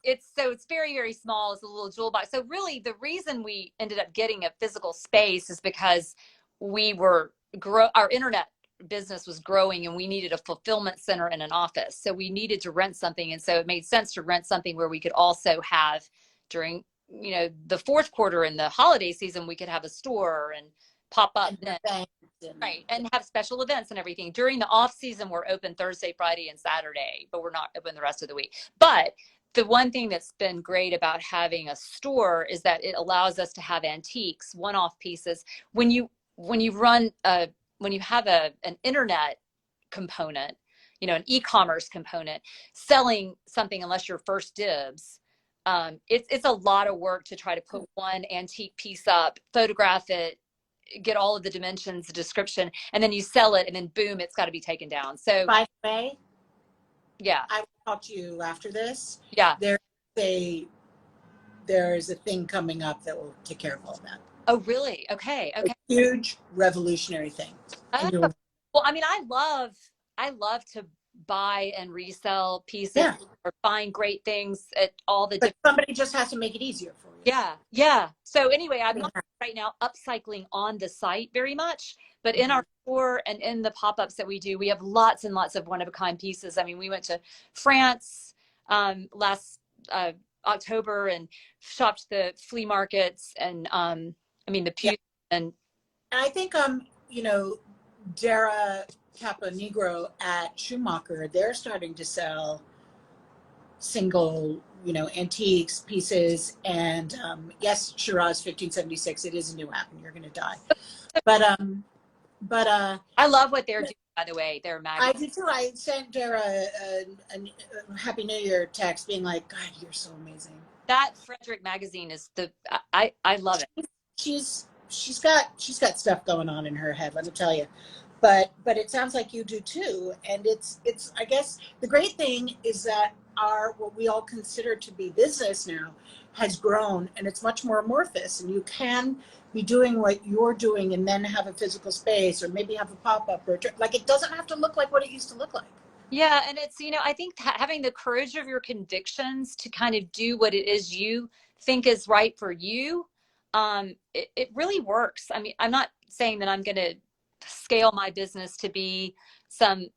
It's very, very small. It's a little jewel box. So really the reason we ended up getting a physical space is because our internet business was growing and we needed a fulfillment center and an office. So we needed to rent something. And so it made sense to rent something where we could also have during, the fourth quarter and the holiday season, we could have a store and pop up then. Right. And have special events and everything. During the off season, we're open Thursday, Friday, and Saturday, but we're not open the rest of the week. But the one thing that's been great about having a store is that it allows us to have antiques, one-off pieces. When you have an internet component, an e-commerce component, selling something unless you're first dibs, it's a lot of work to try to put one antique piece up, photograph it, get all of the dimensions, the description, and then you sell it, and then boom, it's got to be taken down. So by the way, yeah, I will talk to you after this. Yeah. There's a thing coming up that will take care of all that. Oh, really? Okay. A huge revolutionary thing. Oh. Well, I mean, I love to buy and resell pieces or find great things at all the but somebody just has to make it easier for you. Yeah. So anyway, I'm not right now upcycling on the site very much, but in our store and in the pop-ups that we do, we have lots and lots of one-of-a-kind pieces. I mean, we went to France last October and shopped the flea markets and the pews and I think Dara Capa Negro at Schumacher, they're starting to sell single, antiques pieces. And yes, Shiraz 1576, it is a new app and you're going to die. But I love what they're doing, by the way. They're magazine. I do too. I sent Dara a Happy New Year text being like, God, you're so amazing. That Frederick magazine is I love it. She's got stuff going on in her head, let me tell you. But it sounds like you do too. And it's I guess the great thing is that what we all consider to be business now has grown, and it's much more amorphous, and you can be doing what you're doing and then have a physical space or maybe have a pop-up or like it doesn't have to look like what it used to look like. Yeah, and it's I think having the courage of your convictions to kind of do what it is you think is right for you, it really works. I mean, I'm not saying that I'm going to scale my business to be some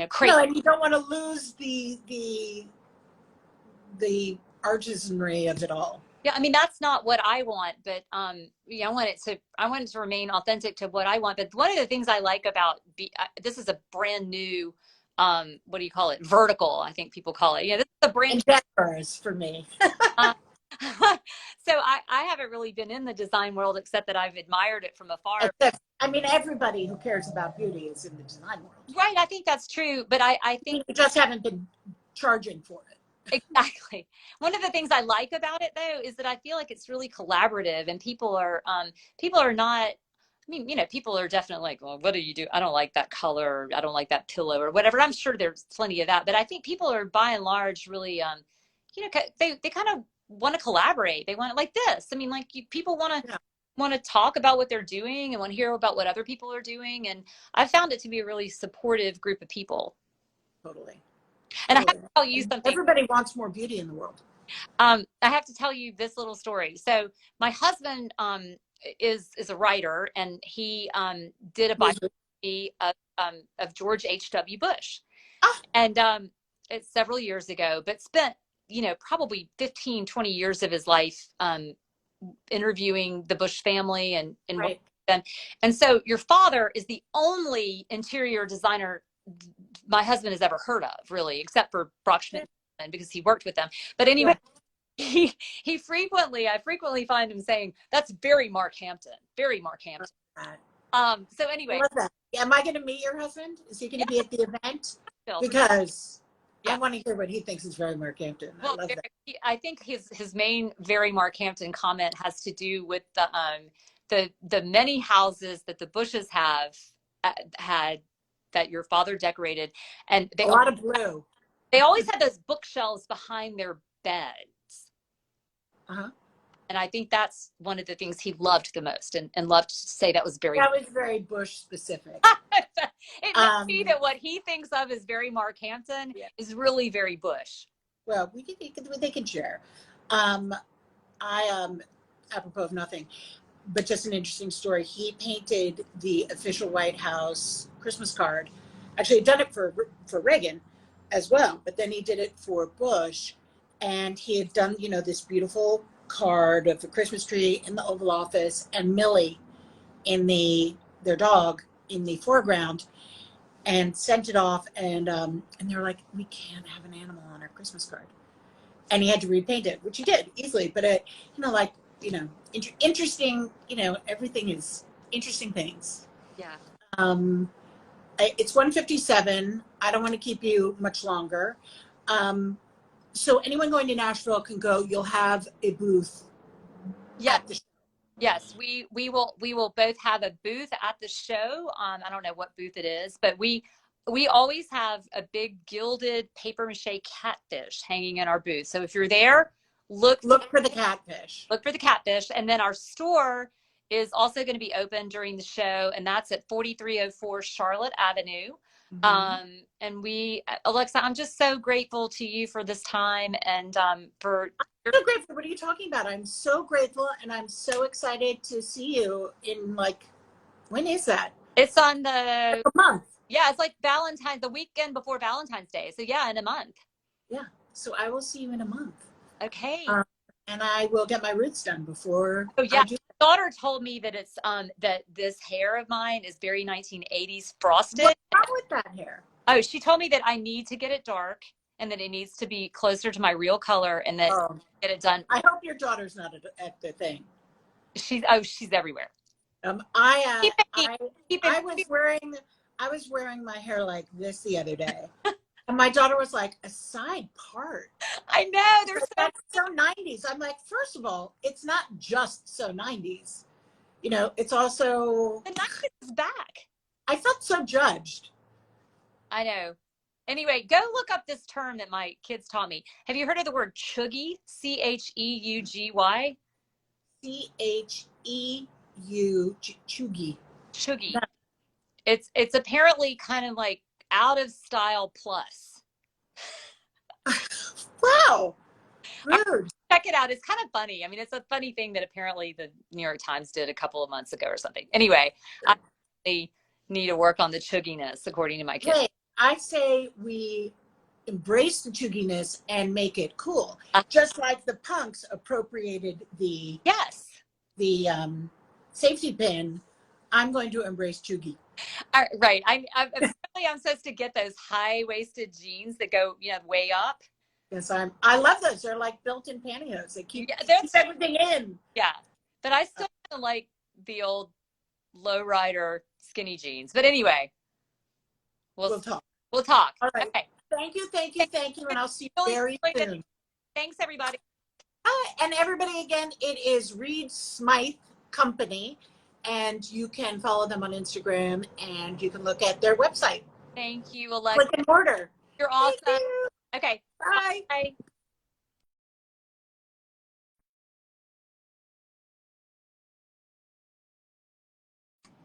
crazy. No, and you don't want to lose the artisanry of it all. Yeah, I mean, that's not what I want, but I want it to remain authentic to what I want. But one of the things I like about this is a brand new what do you call it? Vertical, I think people call it. Yeah, this is a brand new for me. So I haven't really been in the design world except that I've admired it from afar. I mean, everybody who cares about beauty is in the design world. Right, I think that's true, but I think you just haven't been charging for it. Exactly. One of the things I like about it though is that I feel like it's really collaborative, and people are not. I mean, people are definitely like, well, what do you do? I don't like that color. I don't like that pillow or whatever. I'm sure there's plenty of that, but I think people are by and large really, they kind of want to collaborate. They want it like this. I mean, like people want to talk about what they're doing and want to hear about what other people are doing. And I found it to be a really supportive group of people. Totally. And I have to tell you something. Everybody wants more beauty in the world. I have to tell you this little story. So my husband is a writer, and he did a biography of George H.W. Bush, and it's several years ago, but spent probably 15, 20 years of his life interviewing the Bush family and right. And so your father is the only interior designer my husband has ever heard of, really, except for Brock Schmidt, because he worked with them. But anyway, I frequently find him saying, that's very Mark Hampton, very Mark Hampton. So anyway. I love that. Am I going to meet your husband? Is he going to be at the event? Because I want to hear what he thinks is very Mark Hampton. I love that. I think his main very Mark Hampton comment has to do with the many houses that the Bushes have had that your father decorated, and a lot of blue. They always had those bookshelves behind their beds. And I think that's one of the things he loved the most, and loved to say that was very Bush specific. It may be that what he thinks of as very Mark Hampton is really very Bush. Well, they can share. Apropos of nothing, but just an interesting story. He painted the official White House Christmas card. Actually, he'd done it for Reagan as well, but then he did it for Bush, and he had done, this beautiful card of the Christmas tree in the Oval Office and Millie in their dog in the foreground, and sent it off, and they're like, we can't have an animal on our Christmas card, and he had to repaint it, which he did easily, but interesting, everything is interesting things. Yeah. It's 1:57. I don't want to keep you much longer. So anyone going to Nashville can go. You'll have a booth. Yes. Yes, we will both have a booth at the show. I don't know what booth it is, but we always have a big gilded paper mache catfish hanging in our booth. So if you're there, look for the catfish. Look for the catfish, and then our store is also going to be open during the show, and that's at 4304 Charlotte Avenue. Mm-hmm. And Alexa, I'm just so grateful to you for this time, and for. I'm so grateful. What are you talking about? I'm so grateful, and I'm so excited to see you in when is that? It's on a month. Yeah, it's like the weekend before Valentine's Day. So yeah, in a month. Yeah. So I will see you in a month. Okay. And I will get my roots done before. Oh yeah. My daughter told me that it's that this hair of mine is very 1980s frosted. What's wrong with that hair? Oh, she told me that I need to get it dark, and that it needs to be closer to my real color, and that get it done. I hope your daughter's not at the thing. She's everywhere. I was wearing my hair like this the other day, and my daughter was like, a side part. I know, that's so 90s. I'm like, first of all, it's not just so 90s. It's also the 90s is back. I felt so judged. I know. Anyway, go look up this term that my kids taught me. Have you heard of the word chuggy? Cheugy? Chuggy. Chuggy. It's apparently kind of like out of style plus. Wow. Rude. Check it out. It's kind of funny. I mean, it's a funny thing that apparently the New York Times did a couple of months ago or something. Anyway, I really need to work on the chugginess, according to my kids. Hey, I say we embrace the chugginess and make it cool. Just like the punks appropriated the safety pin, I'm going to embrace chuggy. Right. I'm supposed to get those high-waisted jeans that go, way up. Yes, I love those. They're like built-in pantyhose. They keep everything in. Yeah. But I still kind of like the old lowrider skinny jeans. But anyway, we'll talk. We'll talk. All right. Okay. Thank you. And I'll see you very soon. Thanks, everybody. And everybody, again, it is Reed Smythe Company, and you can follow them on Instagram, and you can look at their website. Thank you, Alexa. Click and mortar. You're awesome. You. Okay. Bye. Bye.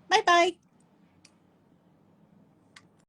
Bye-bye.